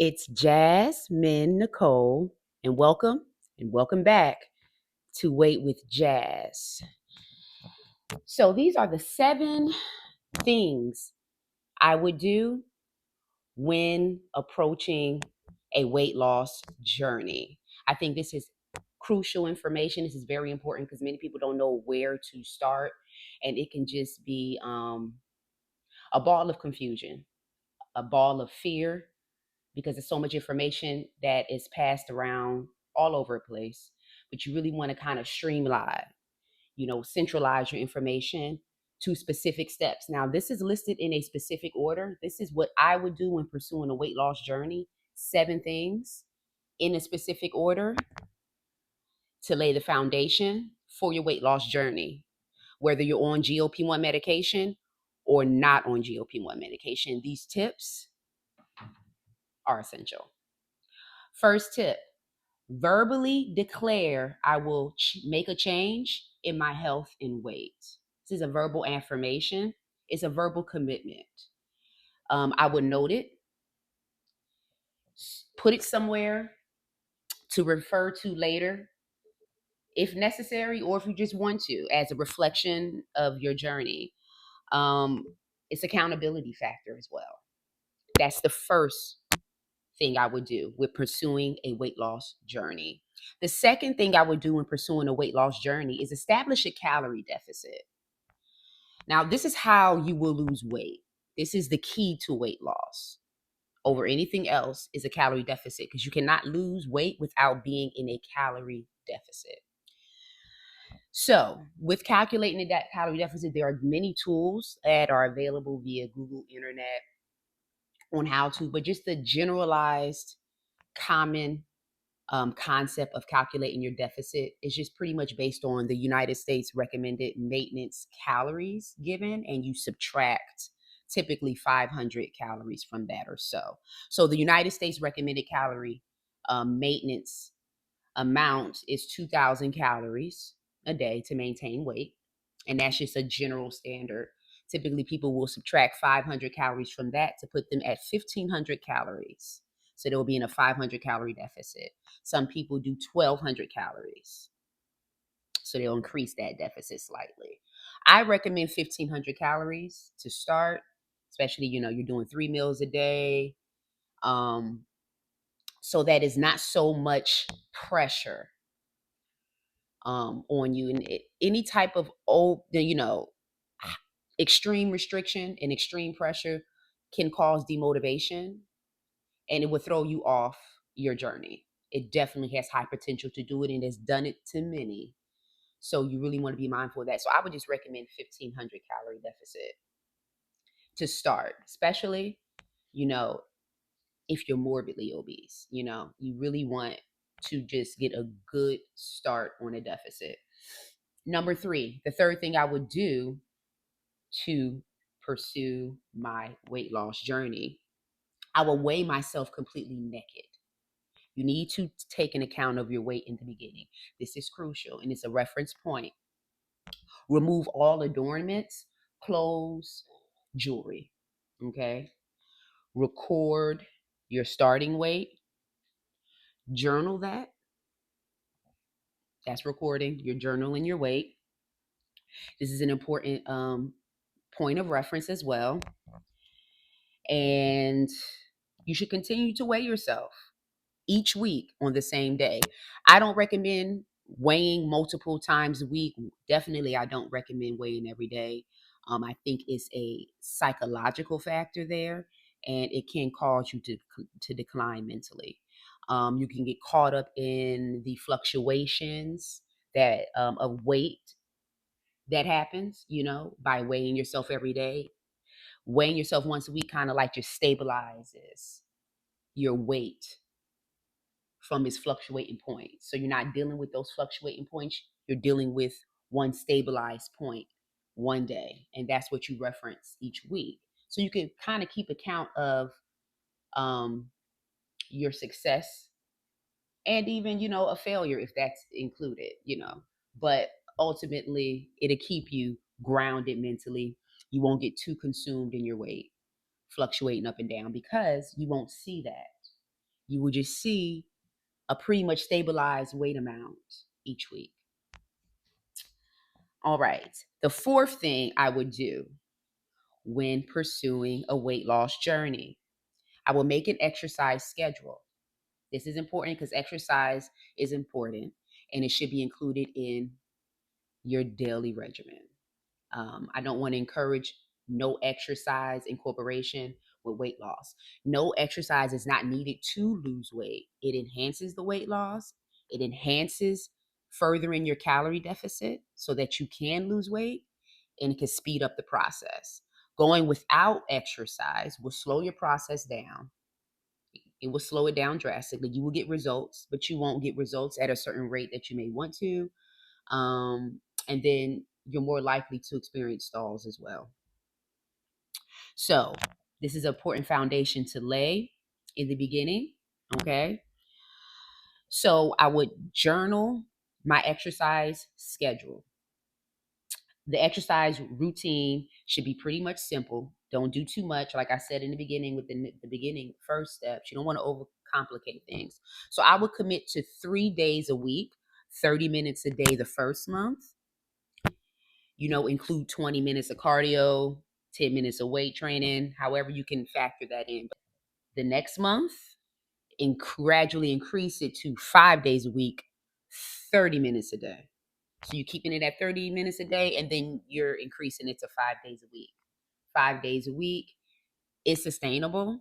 It's Jasmine Nicole, and welcome back to Wait with Jazz. So these are the 7 things I would do when approaching a weight loss journey. I think this is crucial information. This is very important because many people don't know where to start, and it can just be a ball of confusion, a ball of fear, because there's so much information that is passed around all over the place. But you really want to kind of streamline, centralize your information to specific steps. Now, this is listed in a specific order. This is what I would do when pursuing a weight loss journey. 7 things in a specific order to lay the foundation for your weight loss journey, whether you're on GLP1 medication or not on GLP1 medication. These tips are essential. First tip: verbally declare I will make a change in my health and weight. This is a verbal affirmation. It's a verbal commitment. I would note it, put it somewhere to refer to later if necessary, or if you just want to, as a reflection of your journey. Um, it's accountability factor as well. That's the first thing I would do with pursuing a weight loss journey. The second thing I would do in pursuing a weight loss journey is establish a calorie deficit. Now, this is how you will lose weight. This is the key to weight loss over anything else, is a calorie deficit, because you cannot lose weight without being in a calorie deficit. So with calculating that calorie deficit, there are many tools that are available via Google, internet, on how to, but just the generalized common concept of calculating your deficit is just pretty much based on the United States recommended maintenance calories given, and you subtract typically 500 calories from that or so. So the United States recommended calorie maintenance amount is 2,000 calories a day to maintain weight, and that's just a general standard. Typically, people will subtract 500 calories from that to put them at 1,500 calories. So they'll be in a 500 calorie deficit. Some people do 1,200 calories. So they'll increase that deficit slightly. I recommend 1,500 calories to start, especially, you're doing 3 meals a day. So that is not so much pressure on you. And any type of extreme restriction and extreme pressure can cause demotivation, and it will throw you off your journey. It definitely has high potential to do it, and has done it to many. So you really want to be mindful of that. So I would just recommend 1,500 calorie deficit to start, especially, if you're morbidly obese. You really want to just get a good start on a deficit. Number 3, the third thing I would do to pursue my weight loss journey, I will weigh myself completely naked. You need to take an account of your weight in the beginning. This is crucial, and it's a reference point. Remove all adornments, clothes, jewelry. Okay? Record your starting weight. Journal that. That's recording. You're journaling your weight. This is an important point of reference as well. And you should continue to weigh yourself each week on the same day. I don't recommend weighing multiple times a week. Definitely, I don't recommend weighing every day. I think it's a psychological factor there, and it can cause you to decline mentally. You can get caught up in the fluctuations that of weight that happens, by weighing yourself every day. Weighing yourself once a week kind of like just stabilizes your weight from its fluctuating points. So you're not dealing with those fluctuating points. You're dealing with one stabilized point one day. And that's what you reference each week. So you can kind of keep account of your success, and even, a failure if that's included. But ultimately, it'll keep you grounded mentally. You won't get too consumed in your weight, fluctuating up and down, because you won't see that. You will just see a pretty much stabilized weight amount each week. All right. The fourth thing I would do when pursuing a weight loss journey, I will make an exercise schedule. This is important because exercise is important and it should be included in your daily regimen. I don't want to encourage no exercise incorporation with weight loss. No exercise is not needed to lose weight. It enhances the weight loss. It enhances furthering your calorie deficit so that you can lose weight, and it can speed up the process. Going without exercise will slow your process down. It will slow it down drastically. You will get results, but you won't get results at a certain rate that you may want to. And then you're more likely to experience stalls as well. So, this is an important foundation to lay in the beginning. Okay. So, I would journal my exercise schedule. The exercise routine should be pretty much simple. Don't do too much. Like I said in the beginning, with the beginning first steps, you don't want to overcomplicate things. So, I would commit to 3 days a week, 30 minutes a day the first month. Include 20 minutes of cardio, 10 minutes of weight training, however you can factor that in. But the next month, and gradually increase it to 5 days a week, 30 minutes a day. So you're keeping it at 30 minutes a day, and then you're increasing it to 5 days a week. 5 days a week is sustainable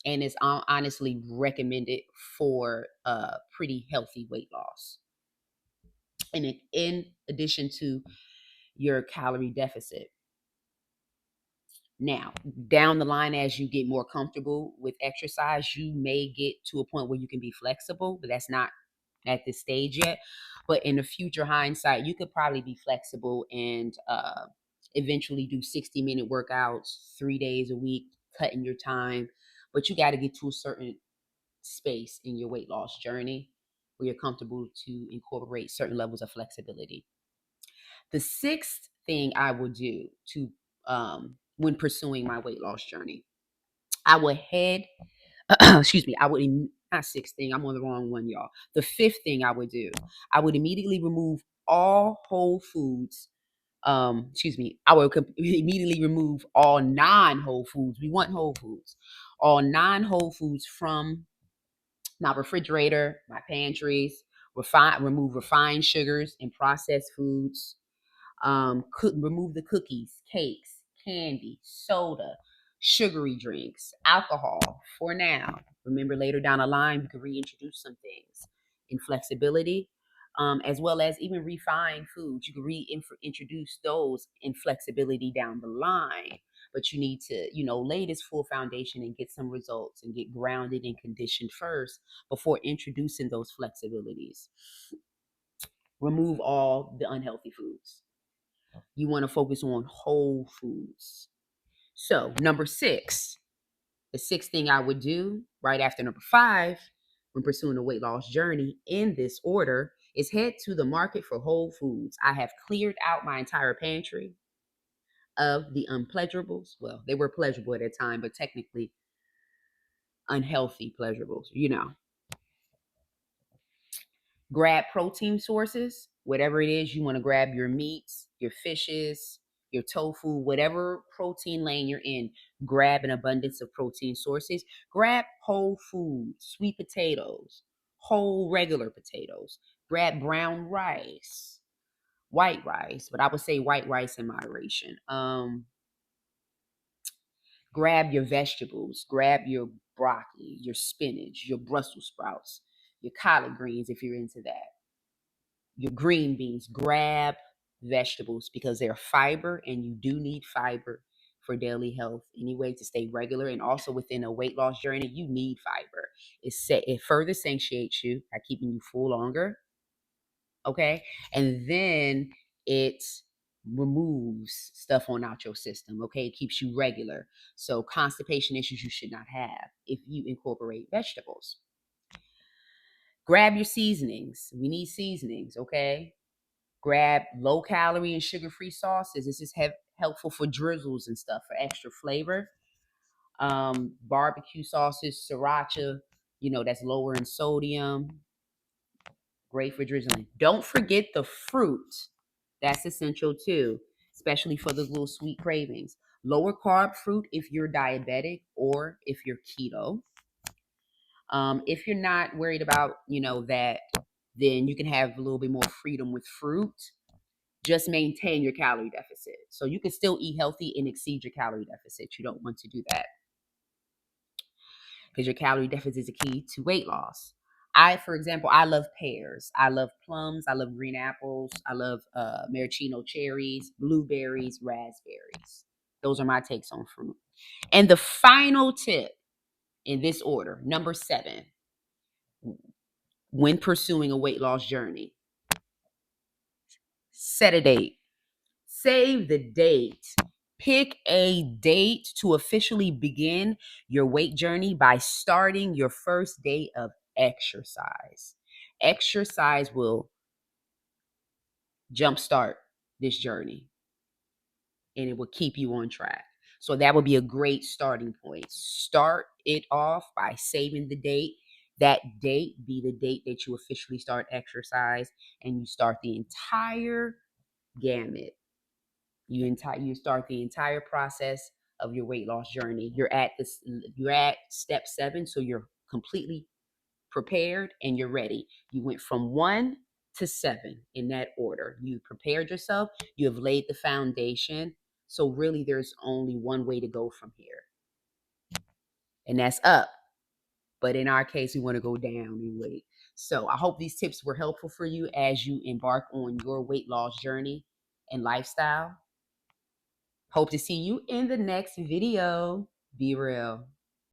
and is honestly recommended for pretty healthy weight loss. And in addition to your calorie deficit. Now, down the line, as you get more comfortable with exercise, you may get to a point where you can be flexible, but that's not at this stage yet. But in the future hindsight, you could probably be flexible and eventually do 60-minute workouts 3 days a week, cutting your time. But you got to get to a certain space in your weight loss journey where you're comfortable to incorporate certain levels of flexibility. The sixth thing I would do to when pursuing my weight loss journey, I would excuse me, I would not sixth thing, I'm on the wrong one, y'all. The fifth thing I would do, I would immediately remove all whole foods. I would immediately remove all non-whole foods. We want whole foods. All non-whole foods from my refrigerator, my pantries. Remove refined sugars and processed foods. Remove the cookies, cakes, candy, soda, sugary drinks, alcohol for now. Remember, later down the line, we can reintroduce some things in flexibility, as well as even refined foods. You can reintroduce those in flexibility down the line. But you need to, lay this full foundation and get some results and get grounded and conditioned first before introducing those flexibilities. Remove all the unhealthy foods. You want to focus on whole foods. So, number six, the sixth thing I would do right after number five when pursuing a weight loss journey in this order is head to the market for whole foods. I have cleared out my entire pantry of the unpleasurables. Well, they were pleasurable at the time, but technically unhealthy pleasurables, Grab protein sources, whatever it is you want to grab, your meats, your fishes, your tofu, whatever protein lane you're in, grab an abundance of protein sources. Grab whole foods, sweet potatoes, whole regular potatoes. Grab brown rice, white rice, but I would say white rice in moderation. Grab your vegetables, grab your broccoli, your spinach, your Brussels sprouts, your collard greens if you're into that, your green beans. Grab vegetables because they're fiber and you do need fiber for daily health anyway to stay regular. And also within a weight loss journey, you need fiber. It further satiates you by keeping you full longer. Okay. And then it removes stuff on out your system. Okay. It keeps you regular. So constipation issues you should not have if you incorporate vegetables. Grab your seasonings. We need seasonings. Okay. Grab low calorie and sugar free sauces. This is helpful for drizzles and stuff for extra flavor. Barbecue sauces, sriracha, that's lower in sodium, great for drizzling. Don't forget the fruit. That's essential too, especially for those little sweet cravings. Lower carb fruit if you're diabetic or if you're keto. If you're not worried about, that, then you can have a little bit more freedom with fruit. Just maintain your calorie deficit. So you can still eat healthy and exceed your calorie deficit. You don't want to do that because your calorie deficit is a key to weight loss. For example, I love pears. I love plums. I love green apples. I love maraschino cherries, blueberries, raspberries. Those are my takes on fruit. And the final tip in this order, number 7, when pursuing a weight loss journey, set a date. Save the date. Pick a date to officially begin your weight journey by starting your first day of exercise. Exercise will jumpstart this journey and it will keep you on track. So that would be a great starting point. Start it off by saving the date. That date be the date that you officially start exercise, and you start the entire gamut. You start the entire process of your weight loss journey. You're at step 7, so you're completely prepared and you're ready. You went from 1 to 7 in that order. You prepared yourself, you have laid the foundation. So really there's only one way to go from here. And that's up. But in our case, we want to go down in weight. So I hope these tips were helpful for you as you embark on your weight loss journey and lifestyle. Hope to see you in the next video. Be real.